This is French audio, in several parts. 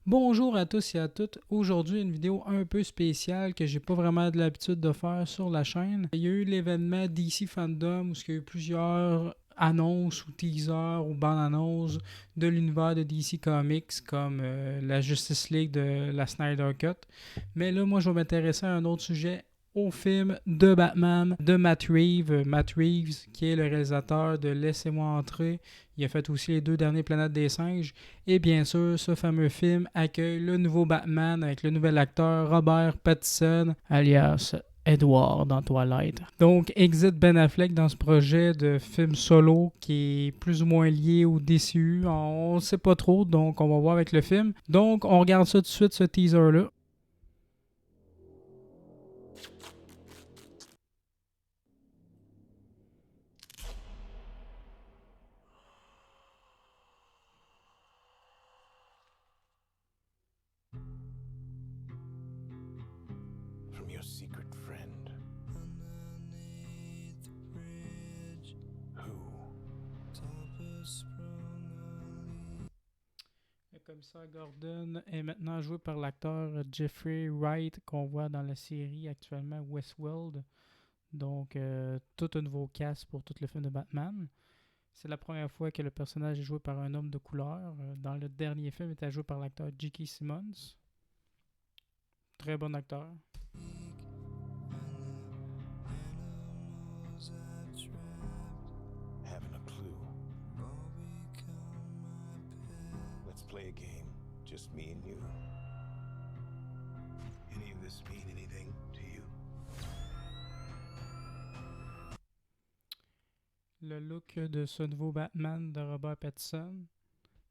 Bonjour à tous et à toutes. Aujourd'hui, une vidéo un peu spéciale que j'ai pas vraiment de l'habitude de faire sur la chaîne. Il y a eu l'événement DC Fandom où il y a eu plusieurs annonces ou teasers ou bandes-annonces de l'univers de DC Comics comme la Justice League de la Snyder Cut. Mais là, moi, je vais m'intéresser à un autre sujet, au film de Batman de Matt Reeves. Matt Reeves, qui est le réalisateur de Laissez-moi entrer. Il a fait aussi les deux derniers Planètes des singes. Et bien sûr, ce fameux film accueille le nouveau Batman avec le nouvel acteur Robert Pattinson, alias Edward dans Twilight. Donc, exit Ben Affleck dans ce projet de film solo qui est plus ou moins lié au DCU. On ne sait pas trop, donc on va voir avec le film. Donc, on regarde ça tout de suite, ce teaser-là. From your secret friend. Who? Le commissaire Gordon est maintenant joué par l'acteur Jeffrey Wright qu'on voit dans la série actuellement Westworld. Donc, tout un nouveau cast pour tout le film de Batman. C'est la première fois que le personnage est joué par un homme de couleur. Dans le dernier film, il était joué par l'acteur J.K. Simmons. Très bon acteur. Haven't a clue. Let's play a game. Just me and you. Any of this mean anything to you? Le look de ce nouveau Batman de Robert Pattinson.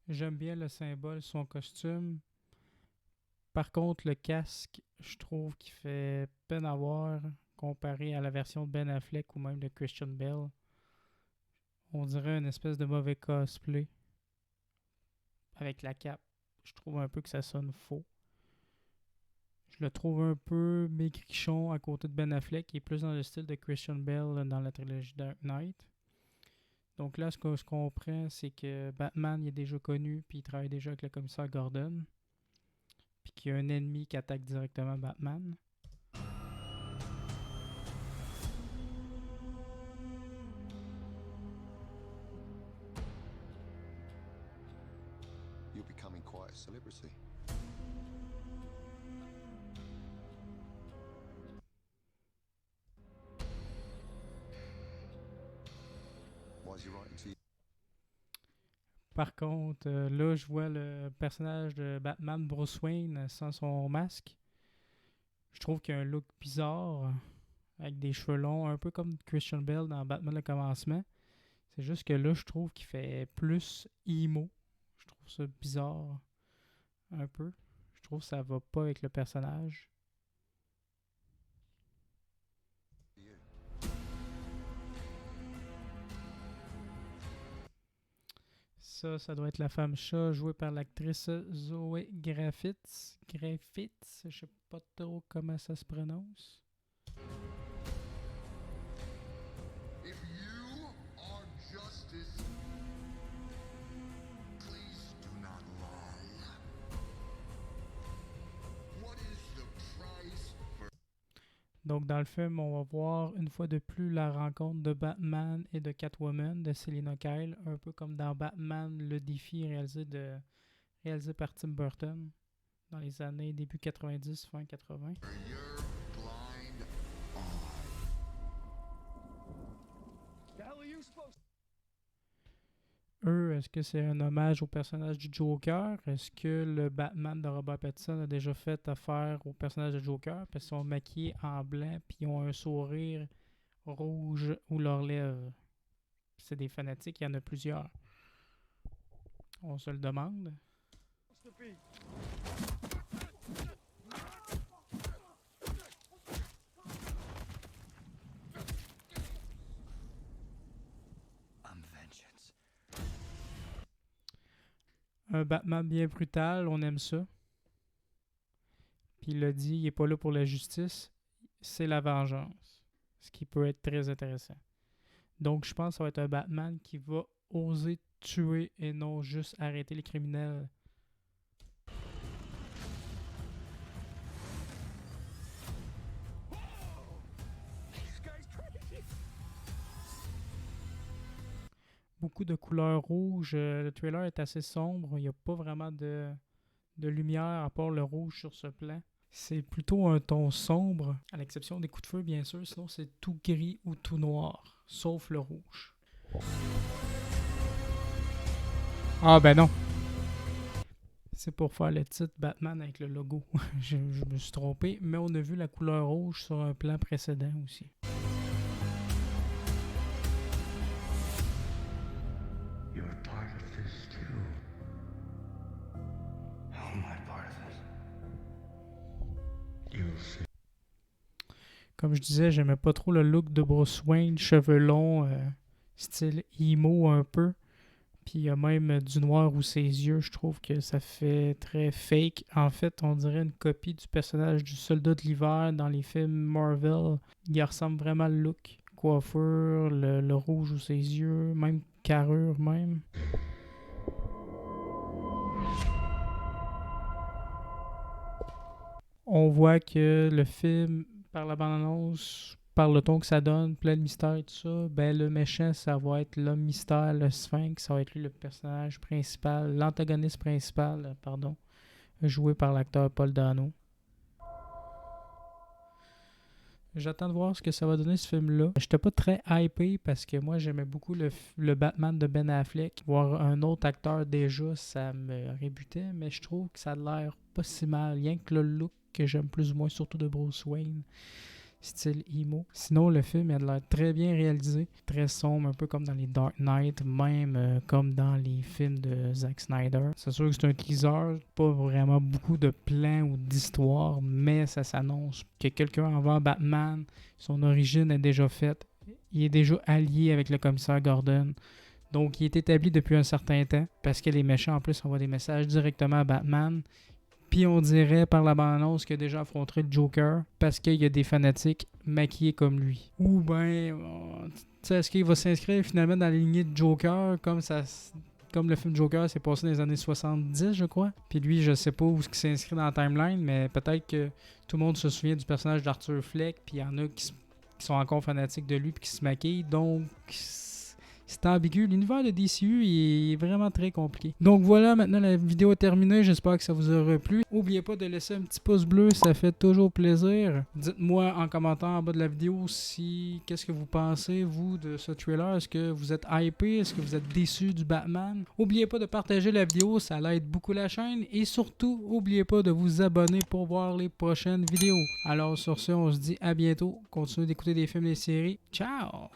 J'aime bien le symbole, son costume. Par contre, le casque, je trouve qu'il fait peine à voir comparé à la version de Ben Affleck ou même de Christian Bale. On dirait une espèce de mauvais cosplay avec la cape. Je trouve un peu que ça sonne faux. Je le trouve un peu maigrichon à côté de Ben Affleck, qui est plus dans le style de Christian Bale dans la trilogie Dark Knight. Donc là, ce que je comprends, c'est que Batman il est déjà connu, puis il travaille déjà avec le commissaire Gordon, puis qu'il y a un ennemi qui attaque directement Batman. You're becoming quite a celebrity. Why is he writing to you? Par contre, là, je vois le personnage de Batman Bruce Wayne sans son masque. Je trouve qu'il a un look bizarre, avec des cheveux longs, un peu comme Christian Bale dans Batman le commencement. C'est juste que là, je trouve qu'il fait plus emo. Je trouve ça bizarre, un peu. Je trouve que ça va pas avec le personnage. Ça doit être la femme chat jouée par l'actrice Zoé Graffitz. Graffitz, je sais pas trop comment ça se prononce. If you are justice, please do not lie. What is the price for... Donc, dans le film, on va voir une fois de plus la rencontre de Batman et de Catwoman de Selina Kyle, un peu comme dans Batman le défi réalisé par Tim Burton dans les années début 90, fin 80. your blind eye? The hell are you supposed Est-ce que c'est un hommage au personnage du Joker? Est-ce que le Batman de Robert Pattinson a déjà fait affaire au personnage de Joker? Parce qu'ils sont maquillés en blanc puis ils ont un sourire rouge ou leurs lèvres. C'est des fanatiques, il y en a plusieurs. On se le demande. to be? I'm vengeance. Un Batman bien brutal, on aime ça. Puis il l'a dit, il est pas là pour la justice, c'est la vengeance. Ce qui peut être très intéressant. Donc je pense que ça va être un Batman qui va oser tuer et non juste arrêter les criminels. beaucoup de couleurs rouges. Le trailer est assez sombre. Il n'y a pas vraiment de lumière à part le rouge sur ce plan. C'est plutôt un ton sombre, à l'exception des coups de feu, bien sûr. Sinon, c'est tout gris ou tout noir, sauf le rouge. Ah ben non. C'est pour faire le titre Batman avec le logo. je me suis trompé, mais on a vu la couleur rouge sur un plan précédent aussi. You're part of this too. How am I part of it? You'll see. Comme je disais, j'aimais pas trop le look de Bruce Wayne, cheveux longs, style emo un peu. Puis il y a même du noir ou ses yeux, je trouve que ça fait très fake. En fait, on dirait une copie du personnage du Soldat de l'hiver dans les films Marvel. Il ressemble vraiment au look. Coiffure, le rouge ou ses yeux, même carrure même. On voit que le film, par la bande-annonce, par le ton que ça donne, plein de mystères et tout ça, ben le méchant, ça va être l'homme mystère, le Sphinx, ça va être lui le personnage principal, l'antagoniste principal, joué par l'acteur Paul Dano. J'attends de voir ce que ça va donner ce film-là. J'étais pas très hypé parce que moi j'aimais beaucoup le Batman de Ben Affleck. Voir un autre acteur déjà, ça me rébutait, mais je trouve que ça a l'air pas si mal. Rien que le look que j'aime plus ou moins, surtout de Bruce Wayne, style emo. Sinon, le film il a l'air très bien réalisé, très sombre, un peu comme dans les Dark Knight, même comme dans les films de Zack Snyder. C'est sûr que c'est un teaser, pas vraiment beaucoup de plans ou d'histoire, mais ça s'annonce que quelqu'un envers Batman, son origine est déjà faite. Il est déjà allié avec le commissaire Gordon. Donc, il est établi depuis un certain temps, parce que les méchants, en plus, envoient des messages directement à Batman. Puis on dirait par la bande-annonce qu'il a déjà affronté le Joker parce qu'il y a des fanatiques maquillés comme lui. Ou ben, est-ce qu'il va s'inscrire finalement dans la lignée de Joker comme le film Joker s'est passé dans les années 70, je crois. Puis lui, je sais pas où il s'inscrit dans la timeline, mais peut-être que tout le monde se souvient du personnage d'Arthur Fleck, puis il y en a qui sont encore fanatiques de lui puis qui se maquillent. Donc, c'est ambigu. L'univers de DCU il est vraiment très compliqué. Donc voilà, maintenant la vidéo est terminée. J'espère que ça vous aura plu. N'oubliez pas de laisser un petit pouce bleu, ça fait toujours plaisir. Dites-moi en commentaire en bas de la vidéo qu'est-ce que vous pensez, vous, de ce trailer. Est-ce que vous êtes hypé? Est-ce que vous êtes déçu du Batman? N'oubliez pas de partager la vidéo, ça aide beaucoup la chaîne. Et surtout, n'oubliez pas de vous abonner pour voir les prochaines vidéos. Alors sur ce, on se dit à bientôt. Continuez d'écouter des films et des séries. Ciao!